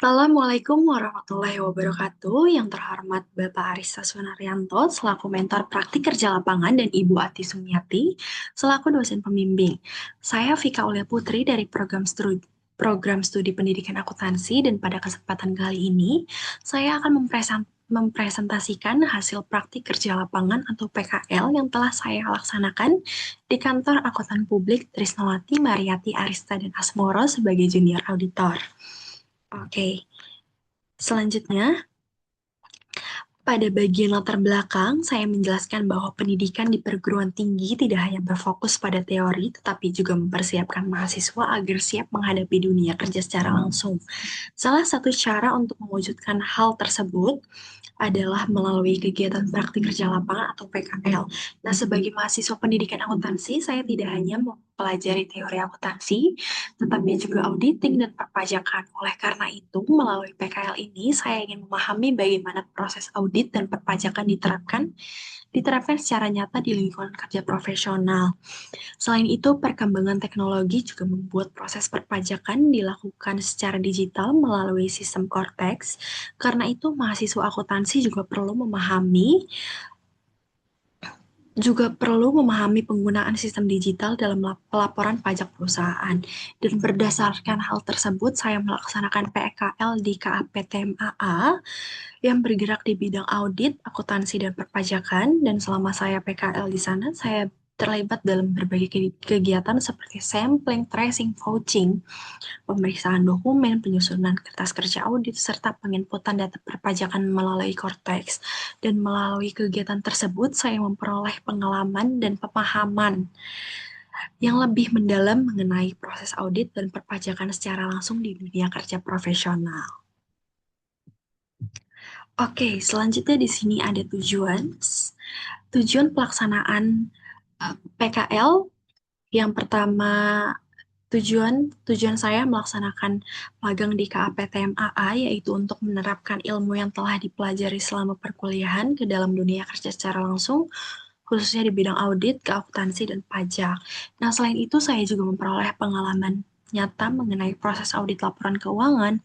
Assalamualaikum warahmatullahi wabarakatuh. Yang terhormat Bapak Arista Sunaryanto selaku mentor praktik kerja lapangan dan Ibu Ati Sumiati selaku dosen pembimbing. Saya Vika Aulia Putri dari program studi Pendidikan Akuntansi dan pada kesempatan kali ini saya akan mempresentasikan hasil praktik kerja lapangan atau PKL yang telah saya laksanakan di kantor akuntan publik Trisnawati Mariati Arista dan Asmoro sebagai junior auditor. Oke, selanjutnya, pada bagian latar belakang, saya menjelaskan bahwa pendidikan di perguruan tinggi tidak hanya berfokus pada teori, tetapi juga mempersiapkan mahasiswa agar siap menghadapi dunia kerja secara langsung. Salah satu cara untuk mewujudkan hal tersebut adalah melalui kegiatan praktik kerja lapangan atau PKL. Nah, sebagai mahasiswa pendidikan akuntansi, saya tidak hanya mempelajari teori akuntansi, tetapi juga auditing dan perpajakan. Oleh karena itu, melalui PKL ini, saya ingin memahami bagaimana proses audit dan perpajakan diterapkan secara nyata di lingkungan kerja profesional. Selain itu, perkembangan teknologi juga membuat proses perpajakan dilakukan secara digital melalui sistem Cortex. Karena itu, mahasiswa akuntansi juga perlu memahami penggunaan sistem digital dalam pelaporan pajak perusahaan. Dan berdasarkan hal tersebut, saya melaksanakan PKL di KAPTMAA yang bergerak di bidang audit, akuntansi, dan perpajakan. Dan selama saya PKL di sana, saya terlibat dalam berbagai kegiatan seperti sampling, tracing, vouching, pemeriksaan dokumen, penyusunan kertas kerja audit, serta penginputan data perpajakan melalui Cortex. Dan melalui kegiatan tersebut, saya memperoleh pengalaman dan pemahaman yang lebih mendalam mengenai proses audit dan perpajakan secara langsung di dunia kerja profesional. Oke, selanjutnya di sini ada tujuan. Tujuan pelaksanaan PKL yang pertama, tujuan saya melaksanakan magang di KAPTMAA yaitu untuk menerapkan ilmu yang telah dipelajari selama perkuliahan ke dalam dunia kerja secara langsung, khususnya di bidang audit, keakuntansi, dan pajak. Nah, selain itu saya juga memperoleh pengalaman nyata mengenai proses audit laporan keuangan,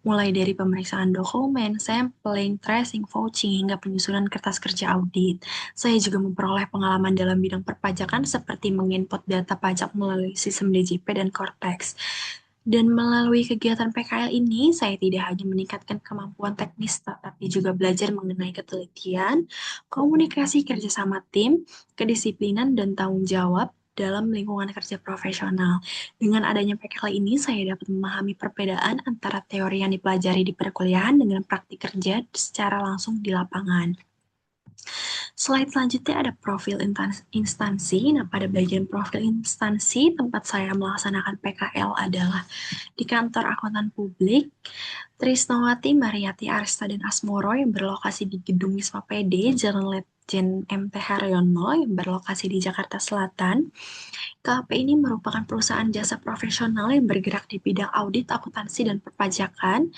mulai dari pemeriksaan dokumen, sampling, tracing, vouching, hingga penyusunan kertas kerja audit. Saya juga memperoleh pengalaman dalam bidang perpajakan seperti menginput data pajak melalui sistem DJP dan Cortex. Dan melalui kegiatan PKL ini, saya tidak hanya meningkatkan kemampuan teknis, tetapi juga belajar mengenai ketelitian, komunikasi kerjasama tim, kedisiplinan, dan tanggung jawab dalam lingkungan kerja profesional. Dengan adanya PKL ini, saya dapat memahami perbedaan antara teori yang dipelajari di perkuliahan dengan praktik kerja secara langsung di lapangan. Slide selanjutnya ada profil instansi. Nah, pada bagian profil instansi, tempat saya melaksanakan PKL adalah di kantor akuntan publik Trisnawati Mariati Arista dan Asmoro yang berlokasi di Gedung Wisma PD, Jalan Letjen MT Haryono yang berlokasi di Jakarta Selatan. KAP ini merupakan perusahaan jasa profesional yang bergerak di bidang audit, akuntansi, dan perpajakan.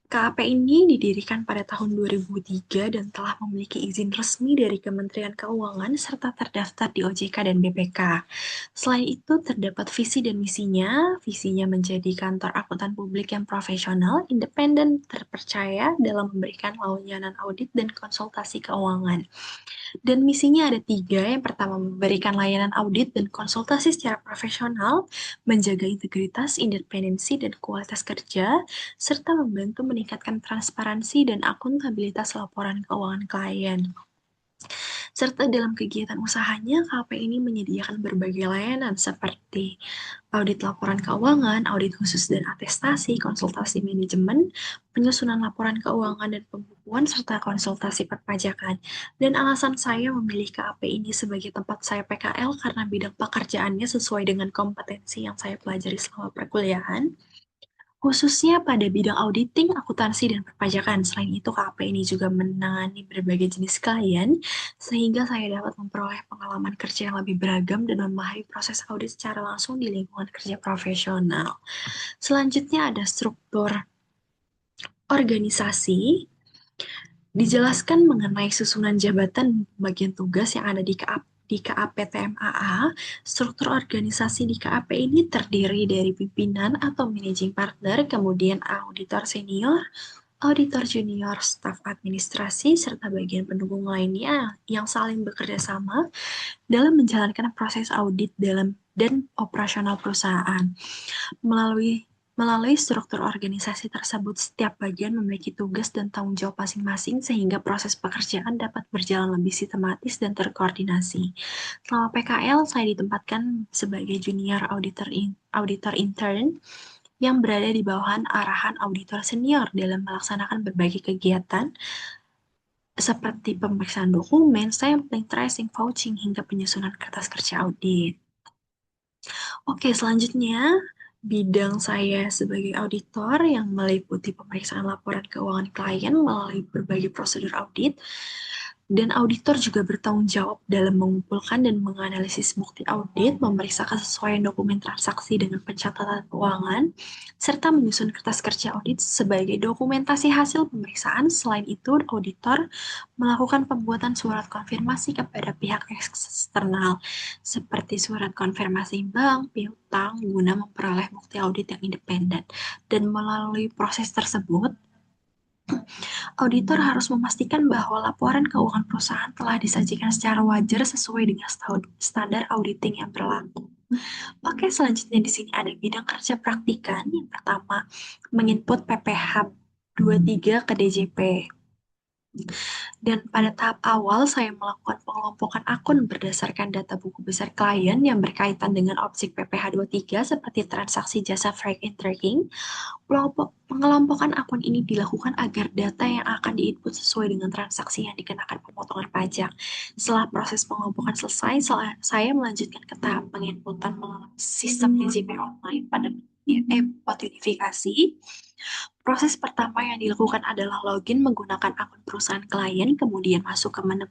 KAP ini didirikan pada tahun 2003 dan telah memiliki izin resmi dari Kementerian Keuangan serta terdaftar di OJK dan BPK. Selain itu, terdapat visi dan misinya. Visinya menjadi kantor akuntan publik yang profesional, independen, terpercaya dalam memberikan layanan audit dan konsultasi keuangan. Dan misinya ada tiga. Yang pertama, memberikan layanan audit dan konsultasi secara profesional, menjaga integritas, independensi, dan kualitas kerja, serta membantu meningkatkan transparansi dan akuntabilitas laporan keuangan klien. Serta dalam kegiatan usahanya, KP ini menyediakan berbagai layanan seperti audit laporan keuangan, audit khusus dan atestasi, konsultasi manajemen, penyusunan laporan keuangan dan pembukuan, serta konsultasi perpajakan. Dan alasan saya memilih KAP ini sebagai tempat saya PKL karena bidang pekerjaannya sesuai dengan kompetensi yang saya pelajari selama perkuliahan, khususnya pada bidang auditing, akuntansi, dan perpajakan. Selain itu, KAP ini juga menangani berbagai jenis klien, sehingga saya dapat memperoleh pengalaman kerja yang lebih beragam dan memahami proses audit secara langsung di lingkungan kerja profesional. Selanjutnya ada struktur organisasi. Dijelaskan mengenai susunan jabatan bagian tugas yang ada di di KAPTMAA, struktur organisasi di KAP ini terdiri dari pimpinan atau managing partner, kemudian auditor senior, auditor junior, staf administrasi, serta bagian pendukung lainnya yang saling bekerja sama dalam menjalankan proses audit dalam dan operasional perusahaan. Melalui Melalui struktur organisasi tersebut, setiap bagian memiliki tugas dan tanggung jawab masing-masing sehingga proses pekerjaan dapat berjalan lebih sistematis dan terkoordinasi. Selama PKL, saya ditempatkan sebagai junior auditor intern yang berada di bawahan arahan auditor senior dalam melaksanakan berbagai kegiatan seperti pemeriksaan dokumen, sampling, tracing, vouching, hingga penyusunan kertas kerja audit. Oke, selanjutnya bidang saya sebagai auditor yang meliputi pemeriksaan laporan keuangan klien melalui berbagai prosedur audit, dan auditor juga bertanggung jawab dalam mengumpulkan dan menganalisis bukti audit, memeriksa kesesuaian dokumen transaksi dengan pencatatan keuangan, serta menyusun kertas kerja audit sebagai dokumentasi hasil pemeriksaan. Selain itu, auditor melakukan pembuatan surat konfirmasi kepada pihak eksternal, seperti surat konfirmasi bank, piutang, guna memperoleh bukti audit yang independen. Dan melalui proses tersebut, auditor harus memastikan bahwa laporan keuangan perusahaan telah disajikan secara wajar sesuai dengan standar auditing yang berlaku. Oke, selanjutnya di sini ada bidang kerja praktikan. Yang pertama, menginput PPH 23 ke DJP. Dan pada tahap awal, saya melakukan pengelompokan akun berdasarkan data buku besar klien yang berkaitan dengan objek PPH 23 seperti transaksi jasa freight and tracking. Pengelompokan akun ini dilakukan agar data yang akan diinput sesuai dengan transaksi yang dikenakan pemotongan pajak. Setelah proses pengelompokan selesai, saya melanjutkan ke tahap penginputan melalui sistem DJP online pada pot unifikasi. Proses pertama yang dilakukan adalah login menggunakan akun perusahaan klien, kemudian masuk ke menu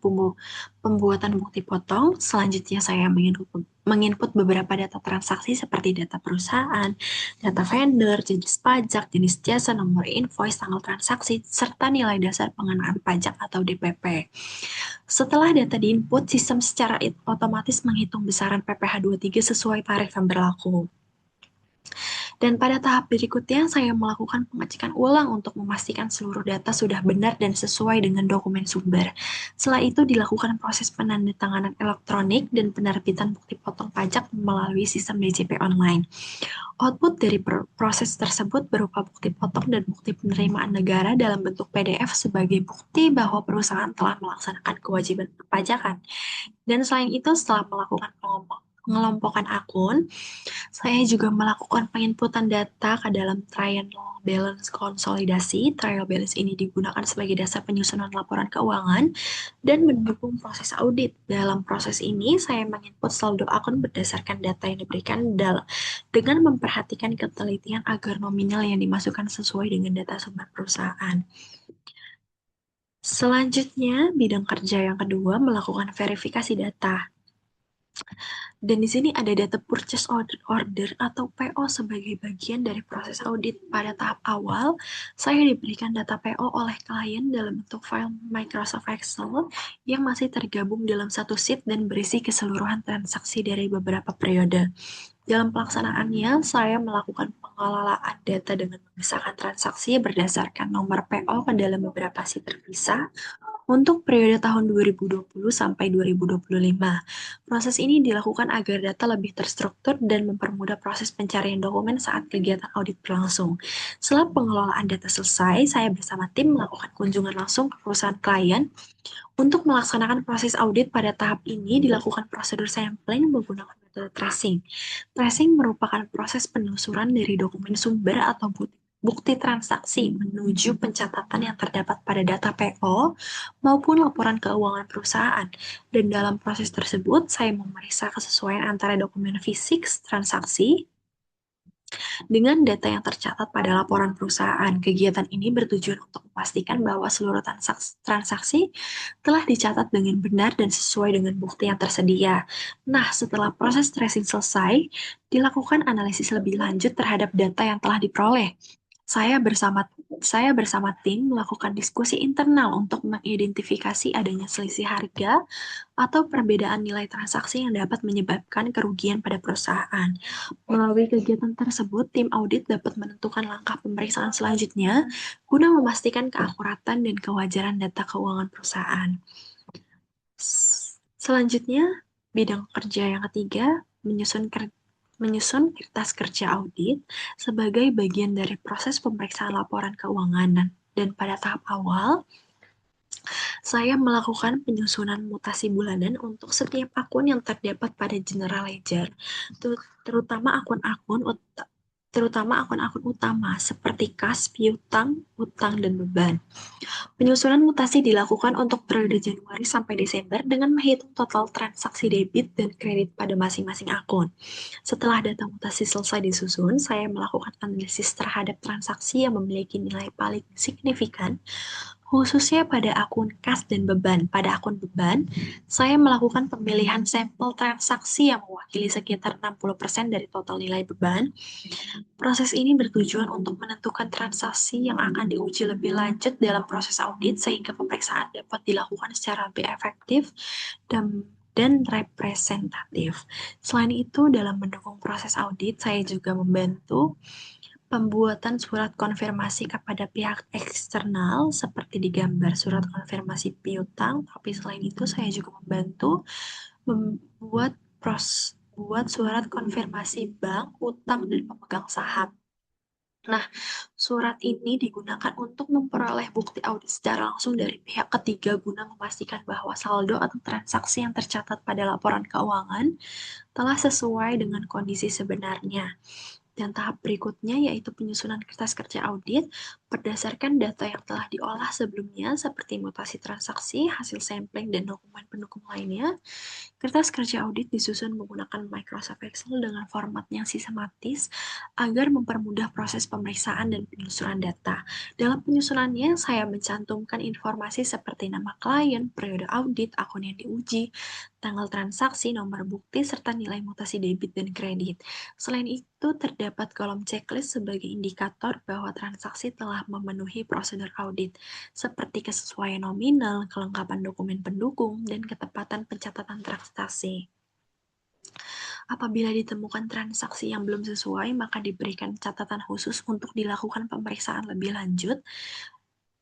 pembuatan bukti potong. Selanjutnya saya menginput beberapa data transaksi seperti data perusahaan, data vendor, jenis pajak, jenis jasa, nomor invoice, tanggal transaksi, serta nilai dasar pengenaan pajak atau DPP. Setelah data diinput, sistem secara otomatis menghitung besaran PPh 23 sesuai tarif yang berlaku. Dan pada tahap berikutnya, saya melakukan pengecekan ulang untuk memastikan seluruh data sudah benar dan sesuai dengan dokumen sumber. Setelah itu dilakukan proses penandatanganan elektronik dan penerbitan bukti potong pajak melalui sistem DJP online. Output dari proses tersebut berupa bukti potong dan bukti penerimaan negara dalam bentuk PDF sebagai bukti bahwa perusahaan telah melaksanakan kewajiban perpajakan. Dan selain itu, setelah melakukan pengelompokan akun, saya juga melakukan penginputan data ke dalam trial balance konsolidasi. Trial balance ini digunakan sebagai dasar penyusunan laporan keuangan dan mendukung proses audit. Dalam proses ini, saya menginput saldo akun berdasarkan data yang diberikan dengan memperhatikan ketelitian agar nominal yang dimasukkan sesuai dengan data sumber perusahaan. Selanjutnya, bidang kerja yang kedua melakukan verifikasi data. Dan di sini ada data purchase order atau PO sebagai bagian dari proses audit. Pada tahap awal, saya diberikan data PO oleh klien dalam bentuk file Microsoft Excel yang masih tergabung dalam satu sheet dan berisi keseluruhan transaksi dari beberapa periode. Dalam pelaksanaannya, saya melakukan pengelolaan data dengan memisahkan transaksi berdasarkan nomor PO ke dalam beberapa sheet terpisah untuk periode tahun 2020 sampai 2025. Proses ini dilakukan agar data lebih terstruktur dan mempermudah proses pencarian dokumen saat kegiatan audit berlangsung. Setelah pengelolaan data selesai, saya bersama tim melakukan kunjungan langsung ke perusahaan klien. Untuk melaksanakan proses audit pada tahap ini dilakukan prosedur sampling menggunakan metode tracing. Tracing merupakan proses penelusuran dari dokumen sumber atau bukti transaksi menuju pencatatan yang terdapat pada data PO maupun laporan keuangan perusahaan. Dan dalam proses tersebut, saya memeriksa kesesuaian antara dokumen fisik transaksi dengan data yang tercatat pada laporan perusahaan. Kegiatan ini bertujuan untuk memastikan bahwa seluruh transaksi telah dicatat dengan benar dan sesuai dengan bukti yang tersedia. Nah, setelah proses tracing selesai, dilakukan analisis lebih lanjut terhadap data yang telah diperoleh. Saya bersama Saya bersama tim melakukan diskusi internal untuk mengidentifikasi adanya selisih harga atau perbedaan nilai transaksi yang dapat menyebabkan kerugian pada perusahaan. Melalui kegiatan tersebut, tim audit dapat menentukan langkah pemeriksaan selanjutnya guna memastikan keakuratan dan kewajaran data keuangan perusahaan. Selanjutnya, bidang kerja yang ketiga, menyusun kertas kerja audit sebagai bagian dari proses pemeriksaan laporan keuangan. Dan pada tahap awal, saya melakukan penyusunan mutasi bulanan untuk setiap akun yang terdapat pada General Ledger, terutama akun-akun utama seperti kas, piutang, utang, dan beban. Penyusunan mutasi dilakukan untuk periode Januari sampai Desember dengan menghitung total transaksi debit dan kredit pada masing-masing akun. Setelah data mutasi selesai disusun, saya melakukan analisis terhadap transaksi yang memiliki nilai paling signifikan, khususnya pada akun kas dan beban. Pada akun beban, saya melakukan pemilihan sampel transaksi yang mewakili sekitar 60% dari total nilai beban. Proses ini bertujuan untuk menentukan transaksi yang akan diuji lebih lanjut dalam proses audit sehingga pemeriksaan dapat dilakukan secara lebih efektif dan representatif. Selain itu, dalam mendukung proses audit, saya juga membantu pembuatan surat konfirmasi kepada pihak eksternal seperti di gambar surat konfirmasi piutang, tapi selain itu saya juga membantu membuat buat surat konfirmasi bank, utang, dan pemegang saham. Nah, surat ini digunakan untuk memperoleh bukti audit secara langsung dari pihak ketiga guna memastikan bahwa saldo atau transaksi yang tercatat pada laporan keuangan telah sesuai dengan kondisi sebenarnya. Dan tahap berikutnya yaitu penyusunan kertas kerja audit berdasarkan data yang telah diolah sebelumnya seperti mutasi transaksi, hasil sampling, dan dokumen pendukung lainnya. Kertas kerja audit disusun menggunakan Microsoft Excel dengan format yang sistematis agar mempermudah proses pemeriksaan dan penelusuran data. Dalam penyusunannya, saya mencantumkan informasi seperti nama klien, periode audit, akun yang diuji, tanggal transaksi, nomor bukti, serta nilai mutasi debit dan kredit. Selain itu, terdapat kolom checklist sebagai indikator bahwa transaksi telah memenuhi prosedur audit, seperti kesesuaian nominal, kelengkapan dokumen pendukung, dan ketepatan pencatatan transaksi. Apabila ditemukan transaksi yang belum sesuai, maka diberikan catatan khusus untuk dilakukan pemeriksaan lebih lanjut.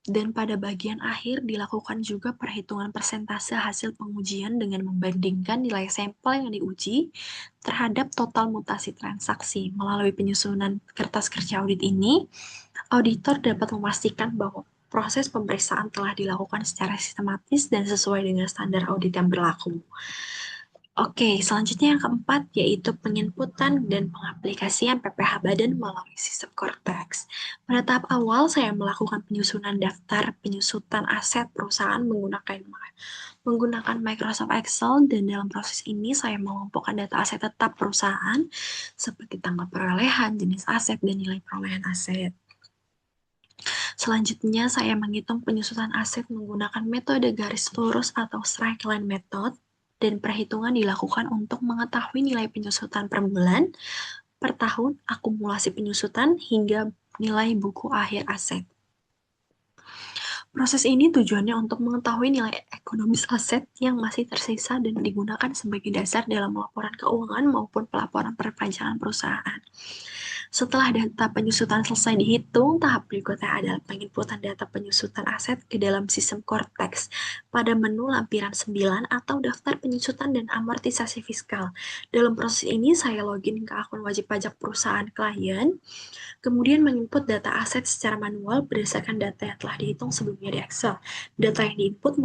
Dan pada bagian akhir dilakukan juga perhitungan persentase hasil pengujian dengan membandingkan nilai sampel yang diuji terhadap total mutasi transaksi. Melalui penyusunan kertas kerja audit ini, auditor dapat memastikan bahwa proses pemeriksaan telah dilakukan secara sistematis dan sesuai dengan standar audit yang berlaku. Oke, selanjutnya yang keempat yaitu penginputan dan pengaplikasian PPh Badan melalui sistem Cortex. Pada tahap awal, saya melakukan penyusunan daftar penyusutan aset perusahaan menggunakan Microsoft Excel, dan dalam proses ini saya mengumpulkan data aset tetap perusahaan seperti tanggal perolehan, jenis aset, dan nilai perolehan aset. Selanjutnya, saya menghitung penyusutan aset menggunakan metode garis lurus atau straight line method, dan perhitungan dilakukan untuk mengetahui nilai penyusutan per bulan, per tahun, akumulasi penyusutan, hingga nilai buku akhir aset. Proses ini tujuannya untuk mengetahui nilai ekonomis aset yang masih tersisa dan digunakan sebagai dasar dalam laporan keuangan maupun pelaporan perpajakan perusahaan. Setelah data penyusutan selesai dihitung, tahap berikutnya adalah penginputan data penyusutan aset ke dalam sistem Cortex pada menu lampiran 9 atau daftar penyusutan dan amortisasi fiskal. Dalam proses ini, saya login ke akun wajib pajak perusahaan klien, kemudian menginput data aset secara manual berdasarkan data yang telah dihitung sebelumnya di Excel. Data yang diinput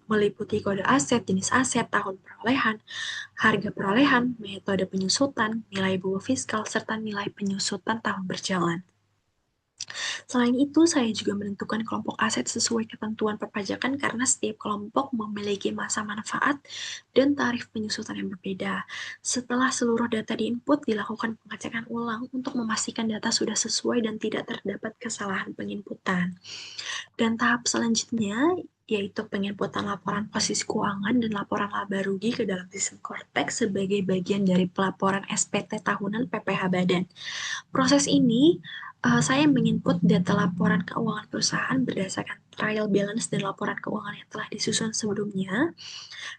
meliputi kode aset, jenis aset, tahun perolehan, harga perolehan, metode penyusutan, nilai buku fiskal, serta nilai penyusutan tahun berjalan. Selain itu, saya juga menentukan kelompok aset sesuai ketentuan perpajakan karena setiap kelompok memiliki masa manfaat dan tarif penyusutan yang berbeda. Setelah seluruh data diinput, dilakukan pengecekan ulang untuk memastikan data sudah sesuai dan tidak terdapat kesalahan penginputan. Dan tahap selanjutnya yaitu penginputan laporan posisi keuangan dan laporan laba rugi ke dalam sistem Cortex sebagai bagian dari pelaporan SPT tahunan PPh Badan. Proses ini Saya menginput data laporan keuangan perusahaan berdasarkan trial balance dan laporan keuangan yang telah disusun sebelumnya.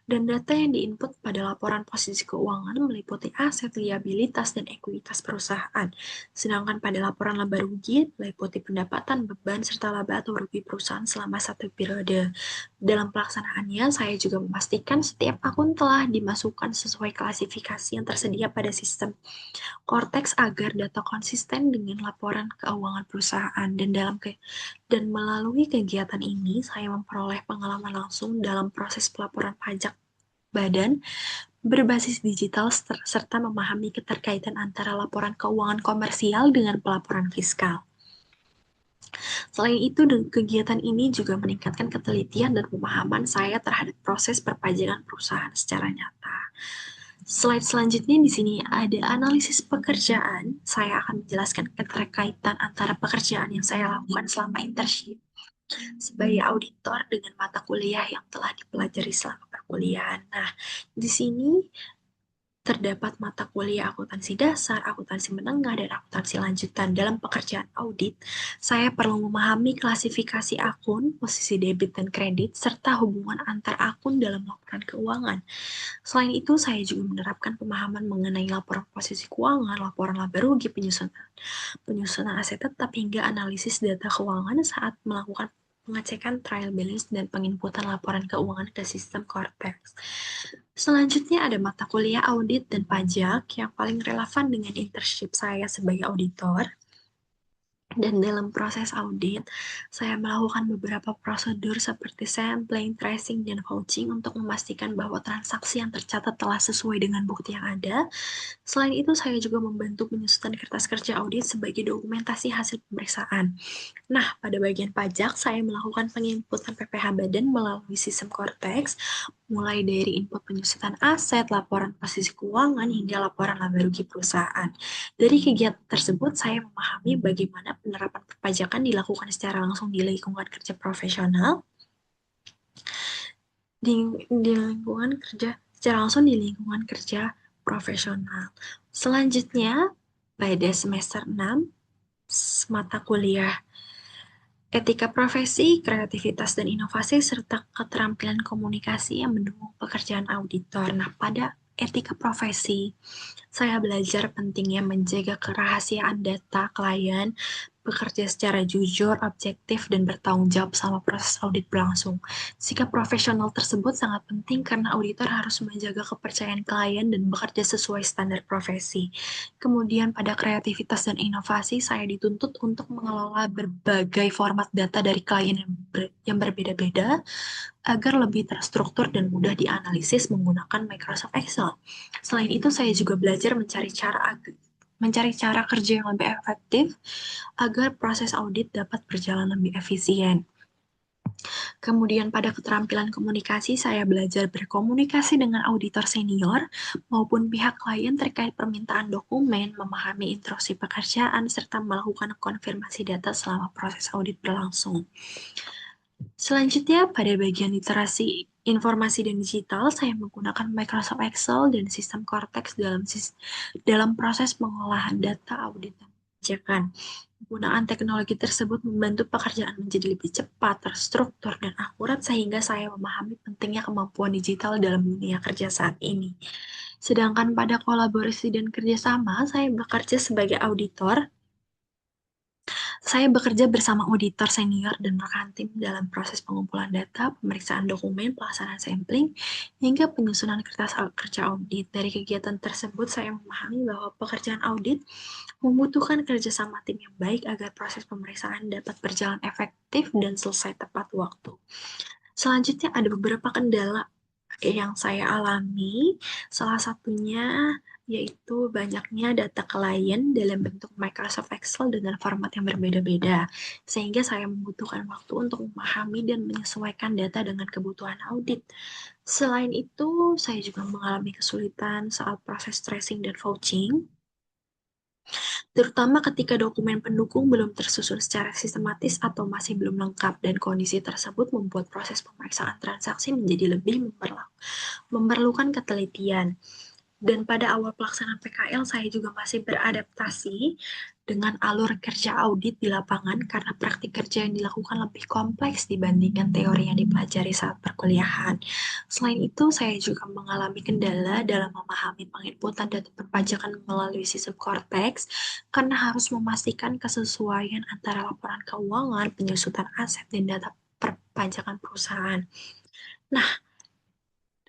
Dan data yang diinput pada laporan posisi keuangan meliputi aset, liabilitas, dan ekuitas perusahaan. Sedangkan pada laporan laba rugi meliputi pendapatan, beban, serta laba atau rugi perusahaan selama satu periode. Dalam pelaksanaannya, saya juga memastikan setiap akun telah dimasukkan sesuai klasifikasi yang tersedia pada sistem Cortex agar data konsisten dengan laporan keuangan perusahaan dan melalui kegiatan ini saya memperoleh pengalaman langsung dalam proses pelaporan pajak badan berbasis digital serta memahami keterkaitan antara laporan keuangan komersial dengan pelaporan fiskal. Selain itu, kegiatan ini juga meningkatkan ketelitian dan pemahaman saya terhadap proses perpajakan perusahaan secara nyata. Slide selanjutnya di sini ada analisis pekerjaan. Saya akan menjelaskan keterkaitan antara pekerjaan yang saya lakukan selama internship sebagai auditor dengan mata kuliah yang telah dipelajari selama perkuliahan. Nah, di sini terdapat mata kuliah akuntansi dasar, akuntansi menengah, dan akuntansi lanjutan. Dalam pekerjaan audit, saya perlu memahami klasifikasi akun, posisi debit dan kredit, serta hubungan antar akun dalam laporan keuangan. Selain itu, saya juga menerapkan pemahaman mengenai laporan posisi keuangan, laporan laba rugi, penyusunan aset tetap, hingga analisis data keuangan saat melakukan pengecekan trial balance dan penginputan laporan keuangan ke sistem Cortex. Selanjutnya ada mata kuliah audit dan pajak yang paling relevan dengan internship saya sebagai auditor. Dan dalam proses audit, saya melakukan beberapa prosedur seperti sampling, tracing, dan vouching untuk memastikan bahwa transaksi yang tercatat telah sesuai dengan bukti yang ada. Selain itu, saya juga membantu penyusunan kertas kerja audit sebagai dokumentasi hasil pemeriksaan. Nah, pada bagian pajak, saya melakukan penginputan PPh Badan melalui sistem Cortex, mulai dari input penyusutan aset, laporan posisi keuangan, hingga laporan laba rugi perusahaan. Dari kegiatan tersebut, saya memahami bagaimana penerapan perpajakan dilakukan secara langsung di lingkungan kerja profesional, di lingkungan kerja secara langsung di lingkungan kerja profesional. Selanjutnya, pada semester 6, mata kuliah etika profesi, kreativitas dan inovasi, serta keterampilan komunikasi yang mendukung pekerjaan auditor. Nah, pada etika profesi, saya belajar pentingnya menjaga kerahasiaan data klien, bekerja secara jujur, objektif, dan bertanggung jawab selama proses audit berlangsung. Sikap profesional tersebut sangat penting karena auditor harus menjaga kepercayaan klien dan bekerja sesuai standar profesi. Kemudian pada kreativitas dan inovasi, saya dituntut untuk mengelola berbagai format data dari klien yang berbeda-beda agar lebih terstruktur dan mudah dianalisis menggunakan Microsoft Excel. Selain itu, saya juga belajar mencari cara kerja yang lebih efektif agar proses audit dapat berjalan lebih efisien. Kemudian pada keterampilan komunikasi, saya belajar berkomunikasi dengan auditor senior maupun pihak klien terkait permintaan dokumen, memahami instruksi pekerjaan, serta melakukan konfirmasi data selama proses audit berlangsung. Selanjutnya, pada bagian literasi informasi dan digital, saya menggunakan Microsoft Excel dan sistem Cortex dalam proses pengolahan data audit dan pembajakan. Penggunaan teknologi tersebut membantu pekerjaan menjadi lebih cepat, terstruktur, dan akurat sehingga saya memahami pentingnya kemampuan digital dalam dunia kerja saat ini. Sedangkan pada kolaborasi dan kerjasama, saya bekerja sebagai auditor. Saya bekerja bersama auditor senior dan rekan tim dalam proses pengumpulan data, pemeriksaan dokumen, pelaksanaan sampling, hingga penyusunan kertas kerja audit. Dari kegiatan tersebut, saya memahami bahwa pekerjaan audit membutuhkan kerjasama tim yang baik agar proses pemeriksaan dapat berjalan efektif dan selesai tepat waktu. Selanjutnya ada beberapa kendala yang saya alami, salah satunya yaitu banyaknya data klien dalam bentuk Microsoft Excel dengan format yang berbeda-beda, sehingga saya membutuhkan waktu untuk memahami dan menyesuaikan data dengan kebutuhan audit. Selain itu, saya juga mengalami kesulitan saat proses tracing dan vouching, terutama ketika dokumen pendukung belum tersusun secara sistematis atau masih belum lengkap, dan kondisi tersebut membuat proses pemeriksaan transaksi menjadi lebih memerlukan ketelitian. Dan pada awal pelaksanaan PKL, saya juga masih beradaptasi dengan alur kerja audit di lapangan karena praktik kerja yang dilakukan lebih kompleks dibandingkan teori yang dipelajari saat perkuliahan. Selain itu, saya juga mengalami kendala dalam memahami penginputan data perpajakan melalui sistem Cortex karena harus memastikan kesesuaian antara laporan keuangan, penyusutan aset, dan data perpajakan perusahaan. Nah,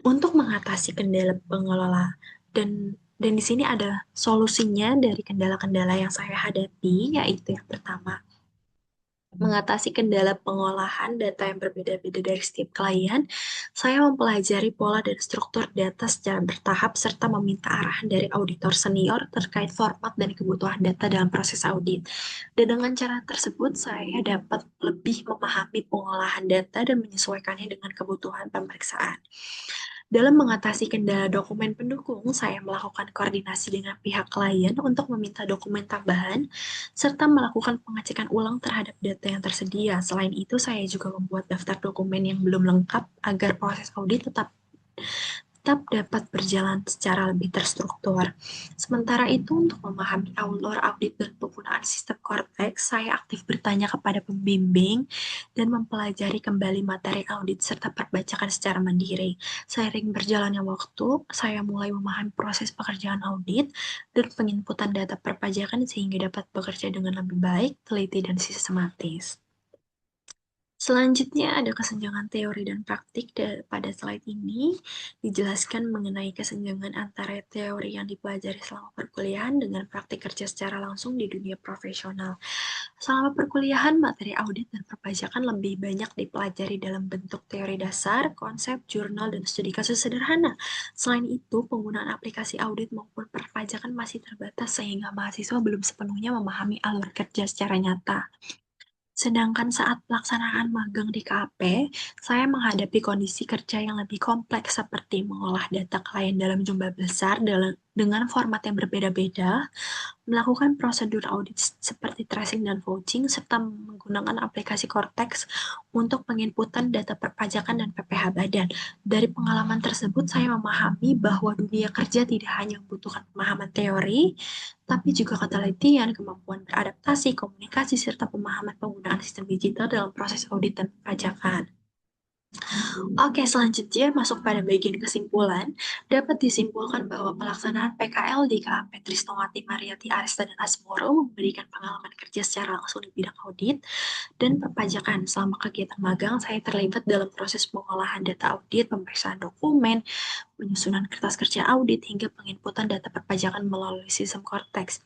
untuk mengatasi kendala pengelola dan di sini ada solusinya dari kendala-kendala yang saya hadapi, yaitu yang pertama, mengatasi kendala pengolahan data yang berbeda-beda dari setiap klien. Saya mempelajari pola dan struktur data secara bertahap serta meminta arahan dari auditor senior terkait format dan kebutuhan data dalam proses audit. Dan dengan cara tersebut, saya dapat lebih memahami pengolahan data dan menyesuaikannya dengan kebutuhan pemeriksaan. Dalam mengatasi kendala dokumen pendukung, saya melakukan koordinasi dengan pihak klien untuk meminta dokumen tambahan, serta melakukan pengecekan ulang terhadap data yang tersedia. Selain itu, saya juga membuat daftar dokumen yang belum lengkap agar proses audit tetap dapat berjalan secara lebih terstruktur. Sementara itu, untuk memahami alur audit dan penggunaan sistem Cortex, saya aktif bertanya kepada pembimbing dan mempelajari kembali materi audit serta perbacakan secara mandiri. Seiring berjalannya waktu, saya mulai memahami proses pekerjaan audit dan penginputan data perpajakan sehingga dapat bekerja dengan lebih baik, teliti, dan sistematis. Selanjutnya ada kesenjangan teori dan praktik. Pada slide ini dijelaskan mengenai kesenjangan antara teori yang dipelajari selama perkuliahan dengan praktik kerja secara langsung di dunia profesional. Selama perkuliahan, materi audit dan perpajakan lebih banyak dipelajari dalam bentuk teori dasar, konsep, jurnal, dan studi kasus sederhana. Selain itu, penggunaan aplikasi audit maupun perpajakan masih terbatas sehingga mahasiswa belum sepenuhnya memahami alur kerja secara nyata. Sedangkan saat pelaksanaan magang di KP, saya menghadapi kondisi kerja yang lebih kompleks seperti mengolah data klien dalam jumlah besar dengan format yang berbeda-beda, melakukan prosedur audit seperti tracing dan vouching, serta menggunakan aplikasi Cortex untuk penginputan data perpajakan dan PPh Badan. Dari pengalaman tersebut, saya memahami bahwa dunia kerja tidak hanya membutuhkan pemahaman teori, tapi juga ketelitian, kemampuan beradaptasi, komunikasi, serta pemahaman penggunaan sistem digital dalam proses audit dan perpajakan. Oke, selanjutnya masuk pada bagian kesimpulan. Dapat disimpulkan bahwa pelaksanaan PKL di KAP Trisnowati Mariati Arista dan Asmoro memberikan pengalaman kerja secara langsung di bidang audit dan perpajakan. Selama kegiatan magang, saya terlibat dalam proses pengolahan data audit, pemeriksaan dokumen, penyusunan kertas kerja audit, hingga penginputan data perpajakan melalui sistem Cortex.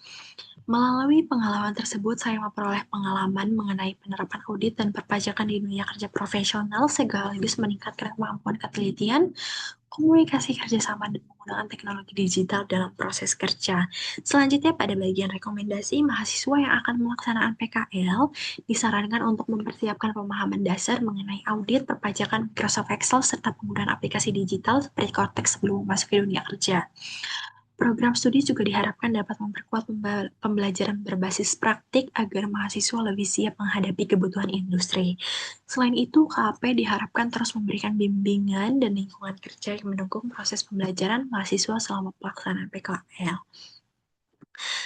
Melalui pengalaman tersebut, saya memperoleh pengalaman mengenai penerapan audit dan perpajakan di dunia kerja profesional sekaligus meningkatkan kemampuan ketelitian, komunikasi kerjasama, dan penggunaan teknologi digital dalam proses kerja. Selanjutnya, pada bagian rekomendasi, mahasiswa yang akan melaksanakan PKL disarankan untuk mempersiapkan pemahaman dasar mengenai audit, perpajakan Microsoft Excel, serta penggunaan aplikasi digital seperti Cortex sebelum memasuki dunia kerja. Program studi juga diharapkan dapat memperkuat pembelajaran berbasis praktik agar mahasiswa lebih siap menghadapi kebutuhan industri. Selain itu, KAP diharapkan terus memberikan bimbingan dan lingkungan kerja yang mendukung proses pembelajaran mahasiswa selama pelaksanaan PKL.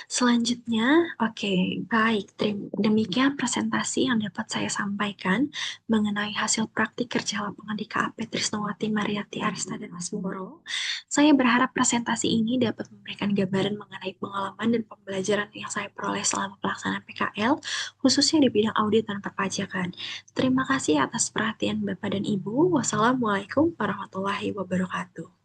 Selanjutnya, oke, baik. Demikian presentasi yang dapat saya sampaikan mengenai hasil praktik kerja lapangan di KAP Trisnowati Mariati Arista dan Asmoro. Saya berharap presentasi ini dapat memberikan gambaran mengenai pengalaman dan pembelajaran yang saya peroleh selama pelaksanaan PKL, khususnya di bidang audit dan perpajakan. Terima kasih atas perhatian Bapak dan Ibu. Wassalamualaikum warahmatullahi wabarakatuh.